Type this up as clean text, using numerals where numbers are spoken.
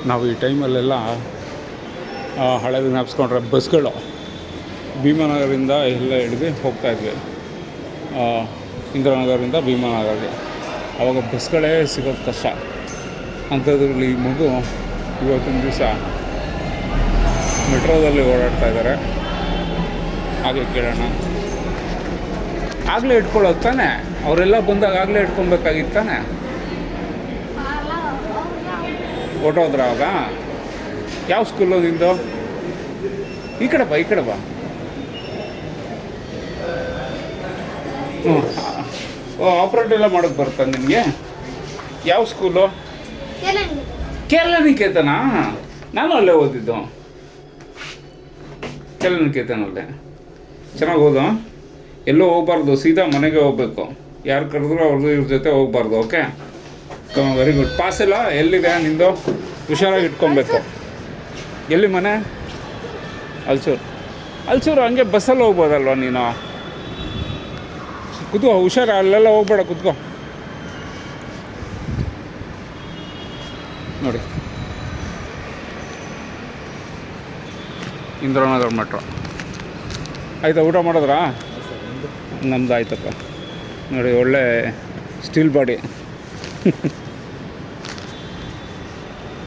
ನಾವು ಈ ಟೈಮಲ್ಲೆಲ್ಲ ಹಳೇದು ಜ್ಞಾಪಿಸ್ಕೊಂಡ್ರೆ ಬಸ್ಗಳು ಭೀಮಾನಗರದಿಂದ ಎಲ್ಲ ಹಿಡಿದು ಹೋಗ್ತಾಯಿದ್ವಿ, ಇಂದಿರಾನಗರದಿಂದ ಭೀಮಾನಗರ್ಗೆ. ಆವಾಗ ಬಸ್ಗಳೇ ಸಿಗೋದು ಕಷ್ಟ. ಅಂಥದ್ರಲ್ಲಿ ಈ ಮಗು ಇವತ್ತಿನ ದಿವಸ ಮೆಟ್ರೋದಲ್ಲಿ ಓಡಾಡ್ತಾ ಇದ್ದಾರೆ. ಹಾಗೆ ಕೇಳೋಣ. ಆಗಲೇ ಇಟ್ಕೊಳ್ಳೋದು ತಾನೆ, ಅವರೆಲ್ಲ ಬಂದಾಗ ಆಗಲೇ ಇಟ್ಕೊಬೇಕಾಗಿತ್ತು ತಾನೆ. ಹೊರ್ಟೋದ್ರ ಆವಾಗ? ಯಾವ ಸ್ಕೂಲು ನಿಂದು? ಈ ಕಡೆ ಬಾ, ಈ ಕಡೆ ಬಾ. ಹ್ಞೂ, ಆಪ್ರೇಟ್ ಎಲ್ಲ ಮಾಡೋಕ್ಕೆ ಬರುತ್ತಾ ನಿನಗೆ? ಯಾವ ಸ್ಕೂಲು? ಕೇರಳ ನಿಕೇತನಾ? ನಾನು ಅಲ್ಲೇ ಓದಿದ್ದು, ಕೇರಳ ನಿಕೇತನಲ್ಲೇ. ಚೆನ್ನಾಗಿ ಓದು. ಎಲ್ಲೂ ಹೋಗ್ಬಾರ್ದು, ಸೀದಾ ಮನೆಗೆ ಹೋಗ್ಬೇಕು. ಯಾರು ಕರೆದ್ರು ಅವ್ರದ್ದು ಇವ್ರ ಜೊತೆ ಹೋಗ್ಬಾರ್ದು. Okay, very good. ಪಾಸ್ ಇಲ್ಲ? ಎಲ್ಲಿದೆ ನಿಂದು? ಹುಷಾರಾಗಿ ಇಟ್ಕೊಬೇಕು. ಎಲ್ಲಿ ಮನೆ? ಅಲ್ಸೂರು. ಹಂಗೆ ಬಸ್ಸಲ್ಲಿ ಹೋಗ್ಬೋದಲ್ವ ನೀನು? ಕುತ್ಕೋ, ಹುಷಾರು, ಅಲ್ಲೆಲ್ಲ ಹೋಗ್ಬೇಡ, ಕುತ್ಕೋ. ನೋಡಿ, ಇಂದಿರಾನಗರ ಮೆಟ್ರೋ. ಆಯಿತಾ? ಊಟ ಮಾಡಿದ್ರಾ? ನಮ್ಮದು ಆಯ್ತಪ್ಪ. ನೋಡಿ, ಒಳ್ಳೆ ಸ್ಟೀಲ್ ಬಾಡಿ.